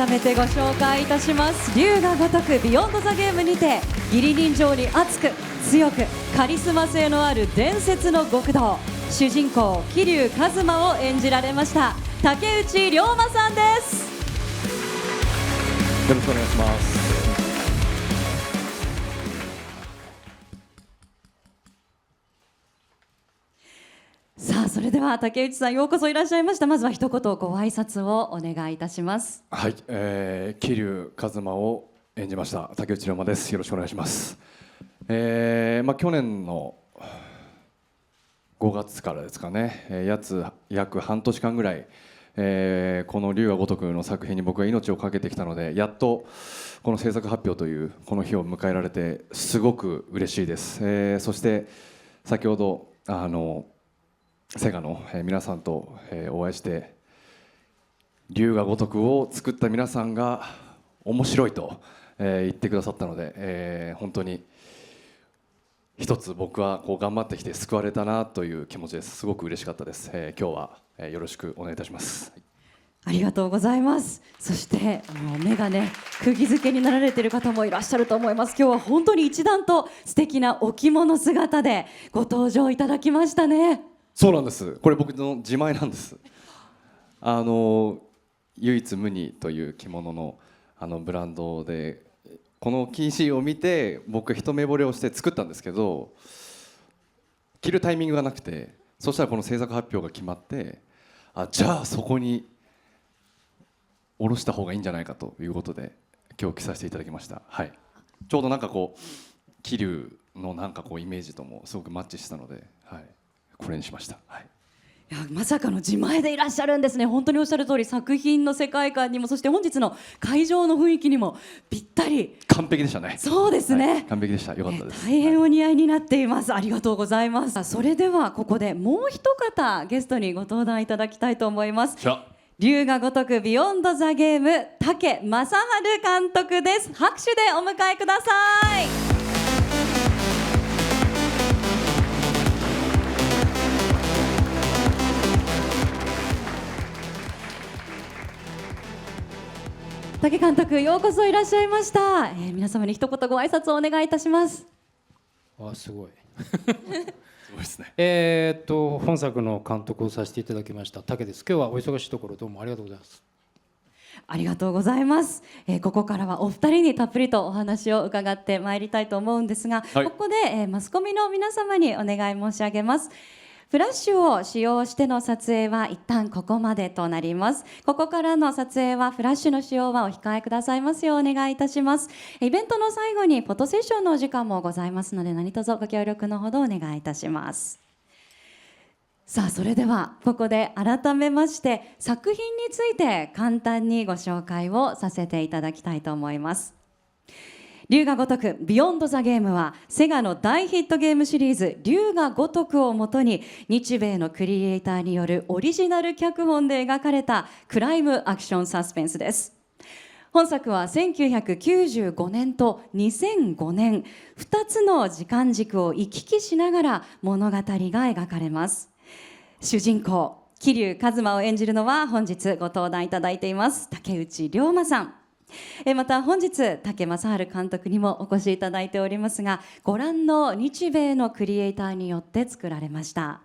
改めてご紹介いたします。龍が如くビヨンドザゲームにて義理人情に熱く強くカリスマ性のある伝説の極道主人公桐生一馬を演じられました竹内涼真さんです。よろしくお願いします。さあそれでは竹内さんようこそいらっしゃいました。まずは一言ご挨拶をお願いいたします。はい、桐生一馬を演じました竹内涼真です。よろしくお願いします。去年の5月からですかね、約半年間ぐらい、この龍が如くの作品に僕は命を懸けてきたので、やっとこの制作発表というこの日を迎えられてすごく嬉しいです。そして先ほどセガの皆さんとお会いして龍が如くを作った皆さんが面白いと言ってくださったので、本当に一つ僕はこう頑張ってきて救われたなという気持ちです。すごく嬉しかったです。今日はよろしくお願いいたします。ありがとうございます。そして目がね釘付けになられている方もいらっしゃると思います。今日は本当に一段と素敵なお着物姿でご登場いただきましたね。そうなんです。これ僕の自前なんです。唯一無二という着物のブランドでこの生地を見て僕一目惚れをして作ったんですけど、着るタイミングがなくて、そしたらこの制作発表が決まって、じゃあそこに下ろした方がいいんじゃないかということで今日着させていただきました。はい、ちょうどなんかこう桐生のなんかこうイメージともすごくマッチしたので、はい、これにしました。はい、いやまさかの自前でいらっしゃるんですね。本当におっしゃる通り作品の世界観にもそして本日の会場の雰囲気にもぴったり。完璧でしたね。そうですね、はい、完璧でした。よかったです。大変お似合いになっています。ありがとうございます。それではここでもう一方ゲストにご登壇いただきたいと思います。龍が如くビヨンドザゲーム竹正治監督です。拍手でお迎えください。竹監督ようこそいらっしゃいました。皆様に一言ご挨拶をお願いいたします。すごいすごいですね。本作の監督をさせていただきました竹です。今日はお忙しいところどうもありがとうございます。ありがとうございます。ここからはお二人にたっぷりとお話を伺ってまいりたいと思うんですが、はい、ここで、マスコミの皆様にお願い申し上げます。フラッシュを使用しての撮影は一旦ここまでとなります。ここからの撮影はフラッシュの使用はお控えくださいますようお願いいたします。イベントの最後にフォトセッションのお時間もございますので何卒ご協力のほどお願いいたします。さあそれではここで改めまして作品について簡単にご紹介をさせていただきたいと思います。龍が如くビヨンドザゲームはセガの大ヒットゲームシリーズ龍が如くをもとに日米のクリエイターによるオリジナル脚本で描かれたクライムアクションサスペンスです。本作は1995年と2005年2つの時間軸を行き来しながら物語が描かれます。主人公桐生一馬を演じるのは本日ご登壇いただいています竹内涼真さん、また本日竹正治監督にもお越しいただいておりますが、ご覧の日米のクリエイターによって作られました。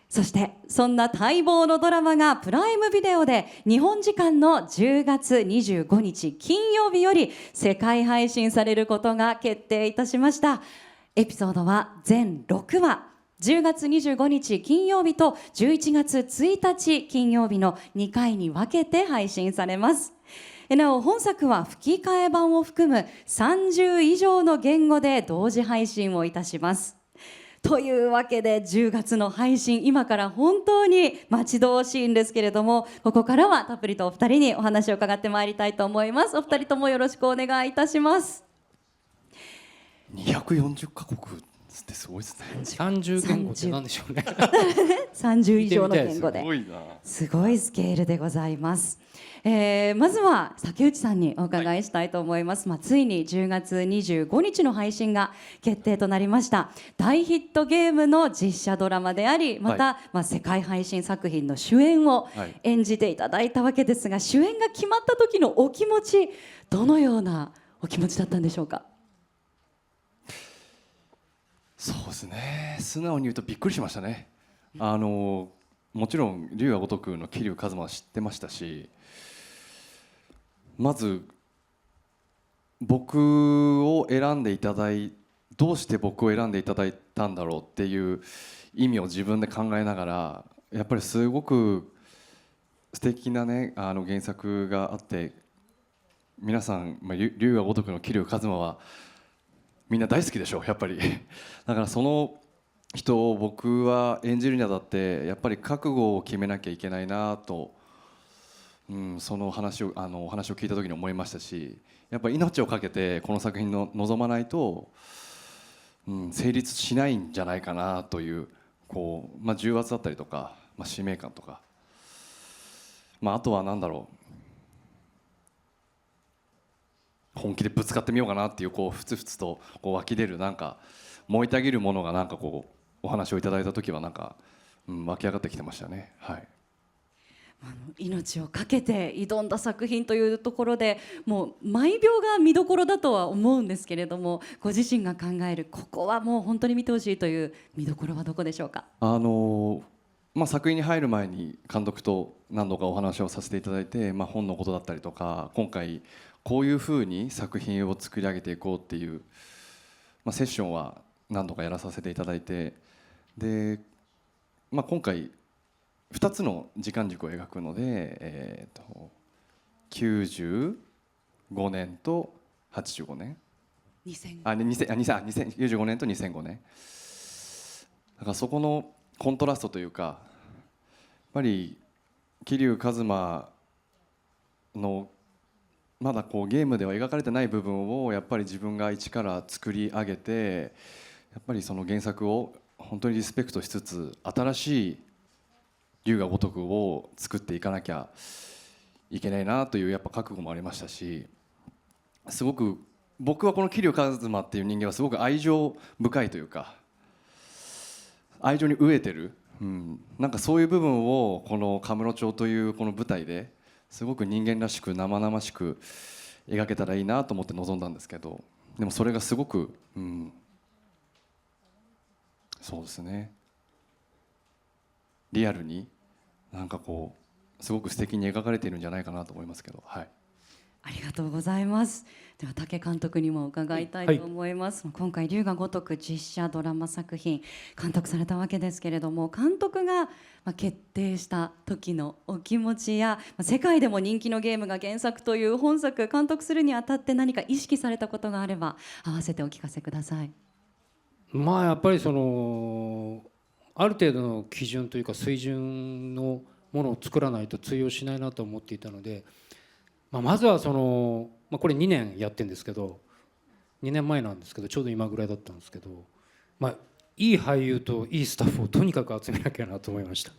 そしてそんな待望のドラマがプライムビデオで日本時間の10月25日金曜日より世界配信されることが決定いたしました。エピソードは全6話、10月25日金曜日と11月1日金曜日の2回に分けて配信されます。なお本作は吹き替え版を含む30以上の言語で同時配信をいたします。というわけで10月の配信今から本当に待ち遠しいんですけれども、ここからはたっぷりとお二人にお話を伺ってまいりたいと思います。お二人ともよろしくお願いいたします。240カ国ってすごいですね。30言語って何でしょうね。30以上の言語すでごいな。すごいスケールでございます。まずは竹内さんにお伺いしたいと思います。ついに10月25日の配信が決定となりました大ヒットゲームの実写ドラマであり、また、世界配信作品の主演を演じていただいたわけですが、主演が決まった時のお気持ち、どのようなお気持ちだったんでしょうか？そうですね、素直に言うとびっくりしましたね。もちろん龍が如くの桐生一馬は知ってましたし、まず僕を選んでいただいどうして僕を選んでいただいたんだろうっていう意味を自分で考えながら、やっぱりすごく素敵なね原作があって、皆さん、龍が如くの桐生一馬はみんな大好きでしょやっぱりだからその人を僕は演じるにあたってやっぱり覚悟を決めなきゃいけないなと、その話をお話を聞いた時に思いましたし、やっぱり命を懸けてこの作品の臨まないと、成立しないんじゃないかなという重圧だったりとか、使命感とか、あとは何だろう、本気でぶつかってみようかなっていうふつふつと湧き出る燃えたぎるものがお話をいただいた時は湧き上がってきてましたね。はい。命を懸けて挑んだ作品というところで、もう毎秒が見どころだとは思うんですけれども、ご自身が考えるここはもう本当に見てほしいという見どころはどこでしょうか？作品に入る前に監督と何度かお話をさせていただいて、本のことだったりとか、今回こういうふうに作品を作り上げていこうっていう、セッションは何度かやらさせていただいて、で、今回2つの時間軸を描くので、95年と85年2095年と2005年だからそこのコントラストというか、やっぱり桐生一馬のまだゲームでは描かれてない部分をやっぱり自分が一から作り上げて、やっぱりその原作を本当にリスペクトしつつ新しい龍が如くを作っていかなきゃいけないなというやっぱ覚悟もありましたし、すごく僕はこの桐生一馬っていう人間はすごく愛情深いというか、愛情に飢えてる、そういう部分をこのカムロ町というこの舞台ですごく人間らしく生々しく描けたらいいなと思って臨んだんですけど、でもそれがすごく、そうですね、リアルにすごく素敵に描かれているんじゃないかなと思いますけど、はい。ありがとうございます。では武監督にも伺いたいと思います。今回龍が如く実写ドラマ作品監督されたわけですけれども、監督が決定した時のお気持ちや、世界でも人気のゲームが原作という本作監督するにあたって何か意識されたことがあれば合わせてお聞かせください。やっぱりある程度の基準というか水準のものを作らないと通用しないなと思っていたので、まずはこれ2年やってるんですけど、2年前なんですけどちょうど今ぐらいだったんですけど、いい俳優といいスタッフをとにかく集めなきゃなと思いました。も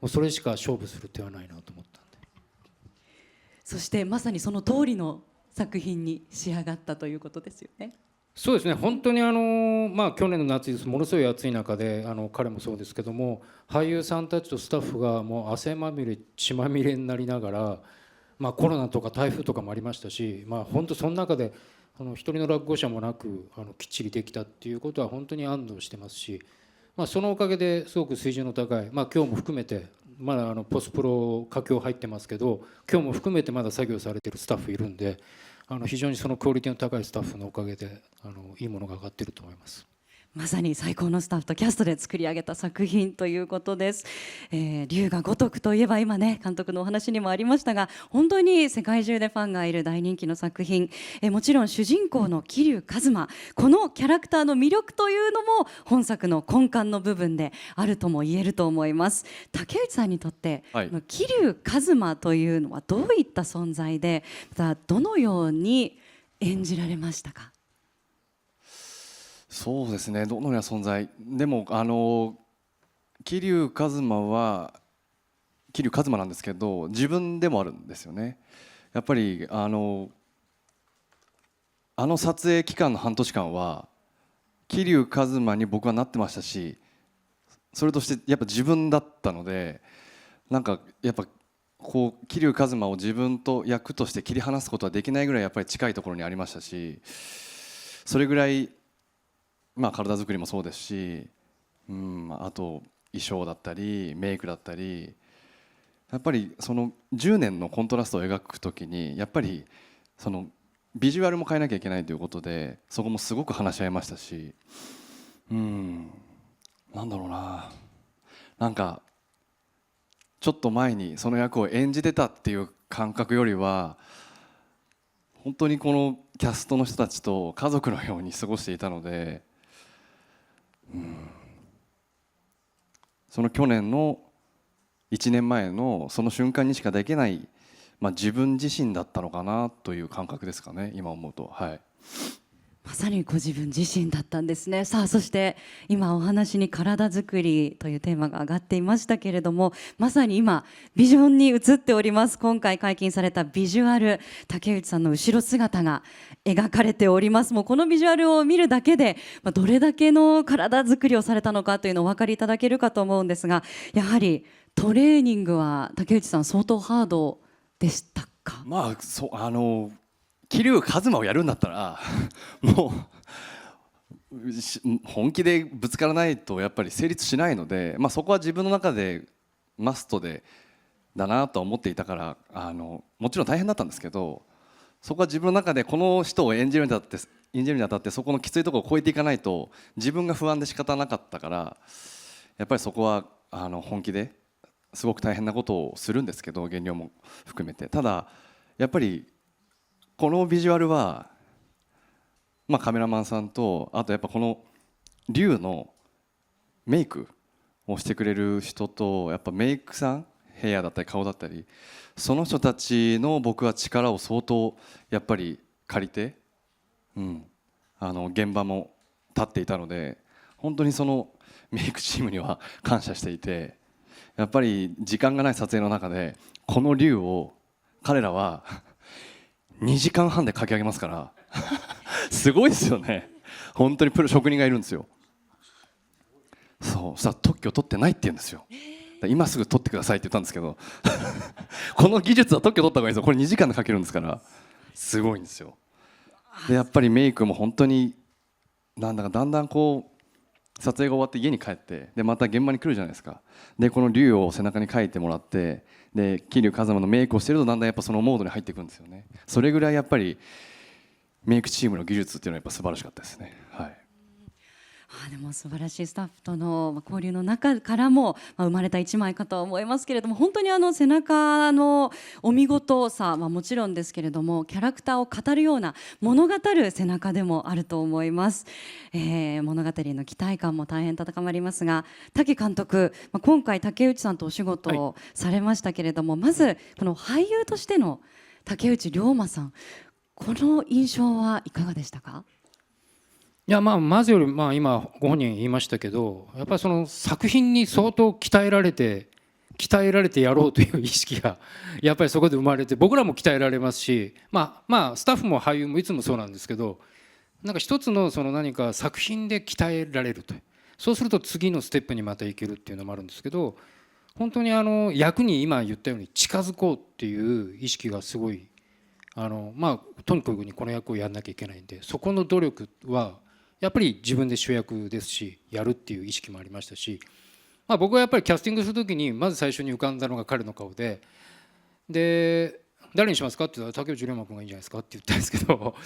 うそれしか勝負する手はないなと思ったんで。そしてまさにその通りの作品に仕上がったということですよね。そうですね、本当に去年の夏ですものすごい暑い中で彼もそうですけども、俳優さんたちとスタッフがもう汗まみれ血まみれになりながら、コロナとか台風とかもありましたし、本当その中で一人の落語者もなくきっちりできたっていうことは本当に安堵してますし、そのおかげですごく水準の高い、今日も含めてまだポスプロ佳境入ってますけど、今日も含めてまだ作業されてるスタッフいるんで、非常にそのクオリティの高いスタッフのおかげでいいものが上がってると思います。まさに最高のスタッフとキャストで作り上げた作品ということです。龍が如くといえば今ね監督のお話にもありましたが、本当に世界中でファンがいる大人気の作品、もちろん主人公の桐生一馬、このキャラクターの魅力というのも本作の根幹の部分であるとも言えると思います。竹内さんにとって、桐生一馬というのはどういった存在で、またどのように演じられましたか？そうですね、どのような存在でも桐生一馬は桐生一馬なんですけど、自分でもあるんですよね。やっぱり撮影期間の半年間は桐生一馬に僕はなってましたし、それとしてやっぱ自分だったので、なんかやっぱこう桐生一馬を自分と役として切り離すことはできないぐらいやっぱり近いところにありましたし、それぐらいまあ体作りもそうですし、あと衣装だったりメイクだったり、やっぱりその10年のコントラストを描くときにやっぱりそのビジュアルも変えなきゃいけないということで、そこもすごく話し合いましたし、なんだろうな、なんかちょっと前にその役を演じてたっていう感覚よりは、本当にこのキャストの人たちと家族のように過ごしていたので、その去年の1年前のその瞬間にしかできない、自分自身だったのかなという感覚ですかね、今思うと。はい、まさにご自分自身だったんですね。さあ、そして今お話に体づくりというテーマが上がっていましたけれども、まさに今ビジョンに映っております。今回解禁されたビジュアル、竹内さんの後ろ姿が描かれております。もうこのビジュアルを見るだけで、どれだけの体づくりをされたのかというのをお分かりいただけるかと思うんですが、やはりトレーニングは竹内さん相当ハードでしたか？桐生一馬をやるんだったらもう本気でぶつからないとやっぱり成立しないので、そこは自分の中でマストでだなとは思っていたから、もちろん大変だったんですけど、そこは自分の中でこの人を演じるにあたってそこのきついところを超えていかないと自分が不安で仕方なかったから、やっぱりそこは本気ですごく大変なことをするんですけど、減量も含めて。ただやっぱりこのビジュアルは、カメラマンさんと、あとやっぱこの龍のメイクをしてくれる人と、やっぱメイクさん、ヘアだったり顔だったり、その人たちの僕は力を相当やっぱり借りて、現場も立っていたので、本当にそのメイクチームには感謝していて、やっぱり時間がない撮影の中でこの龍を彼らは2時間半で描き上げますからすごいですよね。本当にプロ職人がいるんですよ。そうしたら特許取ってないって言うんですよ。今すぐ取ってくださいって言ったんですけどこの技術は特許取った方がいいですよ。これ2時間で描けるんですから、すごいんですよ。でやっぱりメイクも本当になんだかだんだんこう撮影が終わって家に帰って、でまた現場に来るじゃないですか。でこの龍を背中に描いてもらって、で桐生一馬のメイクをしてるとだんだんやっぱそのモードに入っていくんですよね。それぐらいやっぱりメイクチームの技術っていうのはやっぱ素晴らしかったですね。はい。でも素晴らしいスタッフとの交流の中からも生まれた一枚かと思いますけれども、本当に背中のお見事さはもちろんですけれども、キャラクターを語るような物語る背中でもあると思います。物語の期待感も大変高まりますが、竹監督、今回竹内さんとお仕事をされましたけれども、まずこの俳優としての竹内涼真さん、この印象はいかがでしたか？いやまずより今ご本人言いましたけど、やっぱりその作品に相当鍛えられてやろうという意識がやっぱりそこで生まれて、僕らも鍛えられますし、スタッフも俳優もいつもそうなんですけど、なんか一つのその何か作品で鍛えられると、そうすると次のステップにまたいけるっていうのもあるんですけど、本当に役に今言ったように近づこうっていう意識がすごいとにかくこの役をやんなきゃいけないんで、そこの努力はやっぱり自分で主役ですし、やるっていう意識もありましたし、僕はやっぱりキャスティングする時にまず最初に浮かんだのが彼の顔で、誰にしますかって言ったら竹内涼真君がいいんじゃないですかって言ったんですけど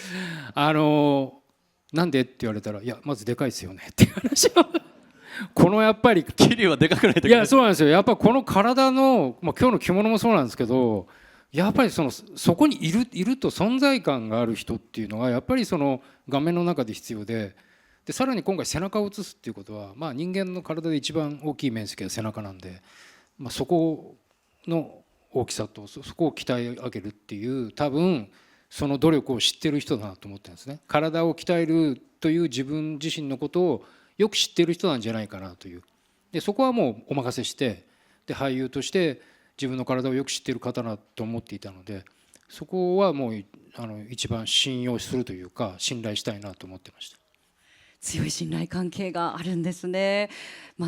なんでって言われたら、いやまずでかいですよねっていう話をこのやっぱり桐生はでかくないといけない。いやそうなんですよ。やっぱこの体の、今日の着物もそうなんですけど、やっぱりそこにいると存在感がある人っていうのがやっぱりその画面の中で必要で、さらに今回背中を映すっていうことは、人間の体で一番大きい面積が背中なんで、そこの大きさとそこを鍛え上げるっていう、多分その努力を知ってる人だなと思ってるんですね。体を鍛えるという自分自身のことをよく知ってる人なんじゃないかなという。でそこはもうお任せして、で俳優として自分の体をよく知っている方だと思っていたので、そこはもう一番信用するというか信頼したいなと思ってました。強い信頼関係があるんですね。